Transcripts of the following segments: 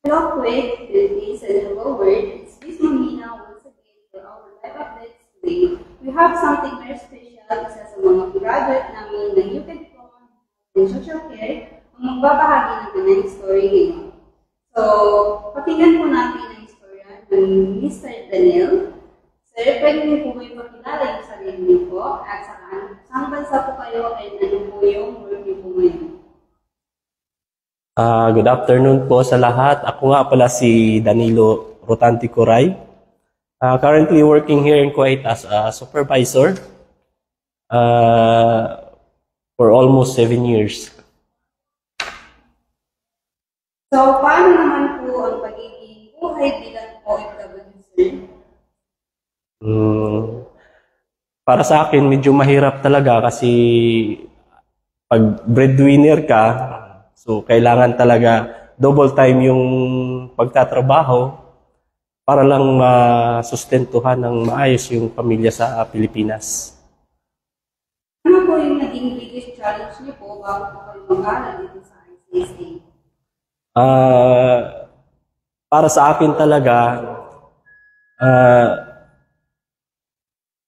Hello, quick, Philippines, and hello, world. It's Miss Mamina once again for our live updates today. We have something very special, isa sa mga graduate namin ng UP Diploma in Social Care ang magbabahagi ng kanyang story ngayon. So, pakinggan po natin ang istorya ng Mr. Daniel. Sir, pwede niyo po ba ipakilala yung sarili niyo po at saan bansa po kayo at ano po yung work niyo po ngayon? Good afternoon po sa lahat. Ako nga pala si Danilo Rotanti Coray. Currently working here in Kuwait as a supervisor for almost 7 years. So, paano naman po ang pagiging buhay bilang OFW, sir? Para sa akin, medyo mahirap talaga kasi pag breadwinner ka, so kailangan talaga double time yung pagtatrabaho para lang masustentuhan ng maayos yung pamilya sa Pilipinas. Ano po yung naging biggest challenge niyo po bago po kayo mag-aaral dito sa ICSA? Para sa akin talaga,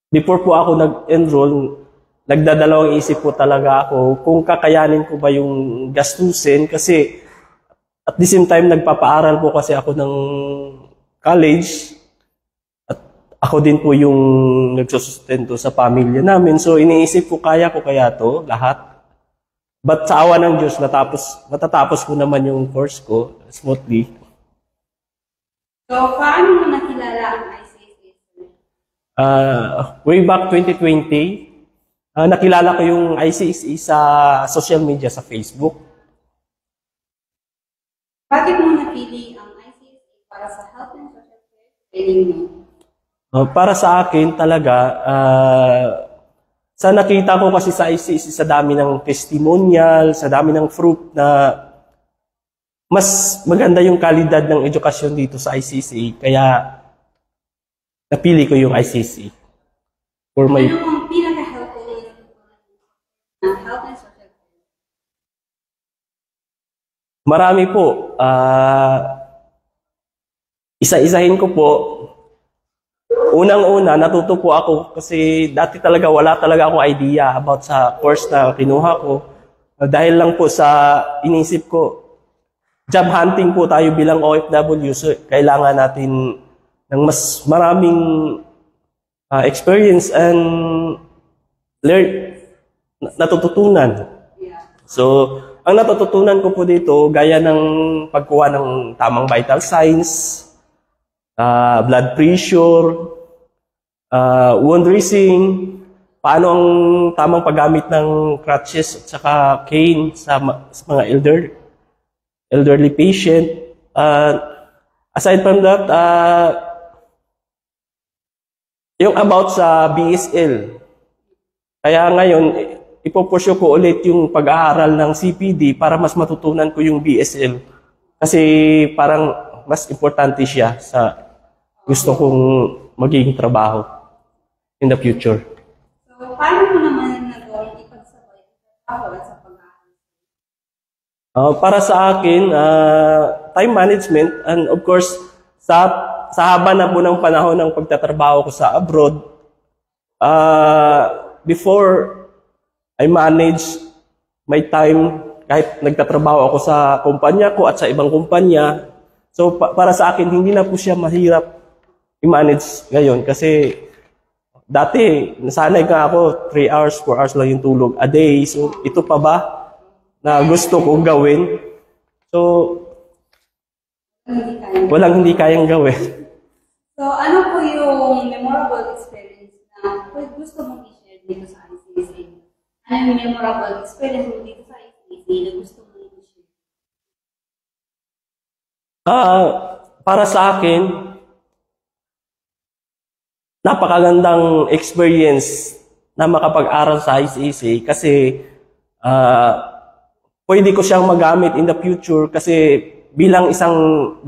before po ako nag-enroll, nagdadalawang isip po talaga ako kung kakayanin ko ba yung gastusin kasi at the same time nagpapaaral po kasi ako ng college at ako din po yung nagsusustento sa pamilya namin. So iniisip ko kaya to lahat. But sa awa ng Diyos, matatapos ko naman yung course ko smoothly. So, paano mo nakilala ang ICSA? Way back 2020, nakilala ko yung ICSA sa social media, sa Facebook. Bakit mo napili ang ICSA para sa health and social care training mo? Para sa akin talaga, sa nakita ko kasi sa ICSA, sa dami ng testimonial, sa dami ng proof na mas maganda yung kalidad ng edukasyon dito sa ICSA, kaya napili ko yung ICSA. For my... Ano ang pinaka-helpful na health and social care? Marami po. Isa-isahin ko po. Unang-una, natuto po ako kasi dati talaga wala talaga akong idea about sa course na kinuha ko. Dahil lang po sa inisip ko, job hunting po tayo bilang OFW, so kailangan natin ng mas maraming experience and natututunan. So, ang natututunan ko po dito, gaya ng pagkuha ng tamang vital signs, blood pressure, wound dressing, paano ang tamang paggamit ng crutches at saka cane sa mga elderly patient. Aside from that, yung about sa BSL. Kaya ngayon, ipopursyo ko ulit yung pag-aaral ng CPD para mas matutunan ko yung BSL. Kasi parang mas importante siya sa gusto kong magiging trabaho in the future. So, paano mo naman nagawang ipagsabay ang trabaho at sa pag-aaral? Para sa akin, time management and of course, sa haba na po ng panahon ng pagtatrabaho ko sa abroad, before I manage my time kahit nagtatrabaho ako sa kumpanya ko at sa ibang kumpanya. So para sa akin, hindi na po siya mahirap i-manage ngayon kasi dati nasanay ka ako 3 hours, 4 hours lang yung tulog a day. So ito pa ba na gusto kong gawin? So walang hindi kayang gawin. So, ano po yung memorable experience na gusto mong i-share dito sa ICSA? Ano yung memorable experience mo dito sa ICSA na gusto mong i-share? Para sa akin, napakagandang experience na makapag-aral sa ICSA kasi pwede ko siyang magamit in the future kasi bilang isang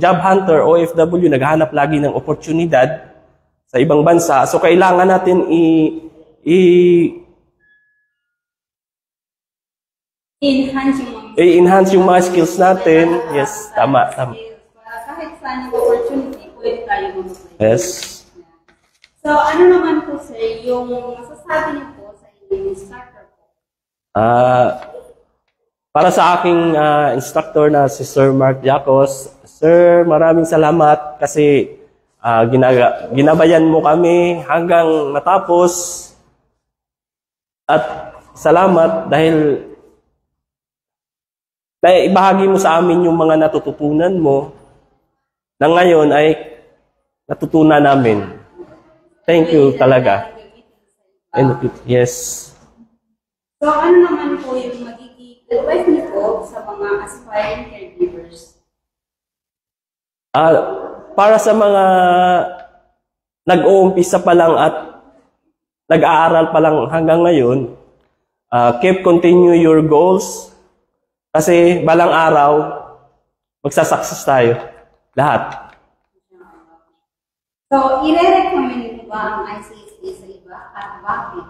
job hunter, OFW, naghahanap lagi ng oportunidad sa ibang bansa. So, kailangan natin i-enhance yung mga skills natin. Yes, tama. tayo mag-apply. Yes. So, ano naman po, sir, yung masasabi niyo po sa inyong instructor po? Para sa aking instructor na si Sir Mark Jacos, Sir, maraming salamat kasi ginabayan mo kami hanggang matapos. At salamat dahil ibahagi mo sa amin yung mga natututunan mo na ngayon ay natutunan namin. Thank you talaga. Yes. So, ano naman po yung magiging advice niyo po sa mga aspiring caregivers? Para sa mga nag-uumpisa pa lang at nag-aaral pa lang hanggang ngayon, continue your goals kasi balang araw, magsasucess tayo. Lahat. So, i-recommend niyo ba ang ICSA sa iba at bakit?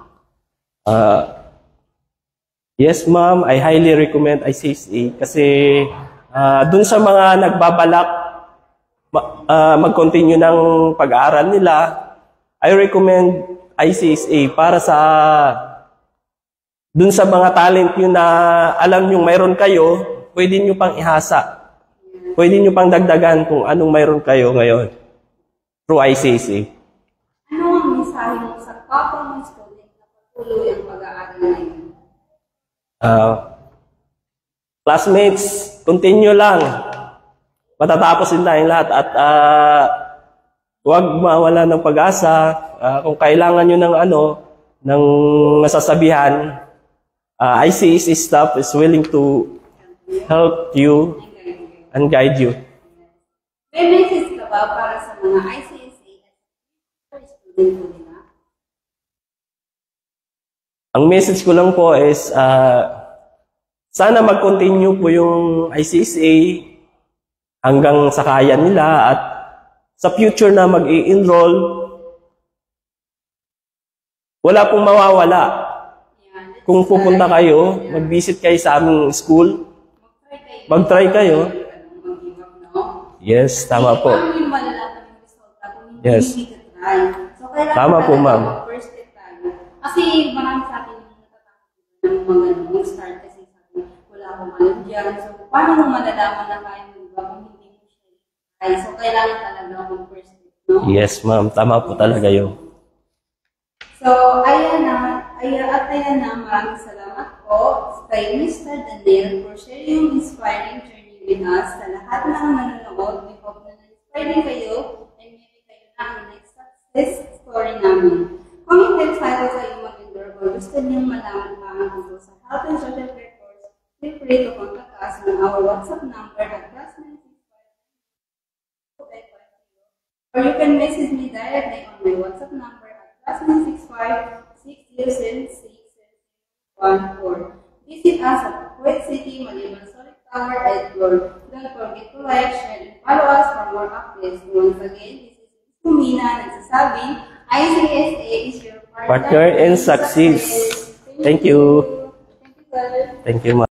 Yes, ma'am. I highly recommend ICSA kasi dun sa mga nagbabalak mag-continue ng pag-aaral nila, I recommend ICSA para sa dun sa mga talent nyo na alam nyo mayroon kayo, pwede nyo pang ihasa. Pwede nyo pang dagdagan kung anong mayroon kayo ngayon through ICSA. Ano ang mensahe mo sa kapwa mong student na patuloy ang pag-aaral ngayon? Classmates, continue lang. Matatapos din tayong lahat at huwag mawala ng pag-asa. Kung kailangan nyo ng masasabihan, ICSA staff is willing to help you and guide you. May message ka ba para sa mga ICSA at student po nila? Ang message ko lang po is sana mag-continue po yung ICSA hanggang sa kaya nila at sa future na mag-i-enroll, wala pong mawawala. Kung pupunta kayo, mag-visit kayo sa aming school, mag-try kayo. Yes, tama po. Yes. Tama po, ma'am. Kasi marami sa atin yung natatakot mag-start kasi sabi, wala akong alam dyan. So, paano mo malalaman na kaya mo ba kung hindi mo siya? So, kailangan talaga mag-first step, no? Yes, ma'am. Tama po talaga yun. So, ayan na, maraming salamat po kay Mr. Daniel for sharing yung inspiring journey with us. Sa lahat ng nanonood, we hope na na-inspiring kayo and maybe kayo na ang next success story namin. Kung excited sa iyong mag-endure or gusto niyong malaman pa ang tungkol sa health and social care course, feel free to contact us on our WhatsApp number at +965. Or you can message me directly on my WhatsApp number at +965-606-614. Visit us at Kuwait City, Maliban Solid Tower, Edward. Don't forget to like, share, and follow us for more updates. Once again, this is Kumina nagsasabing, ICSA is your partner in success. Thank you. Thank you, sir. Thank you, ma'am.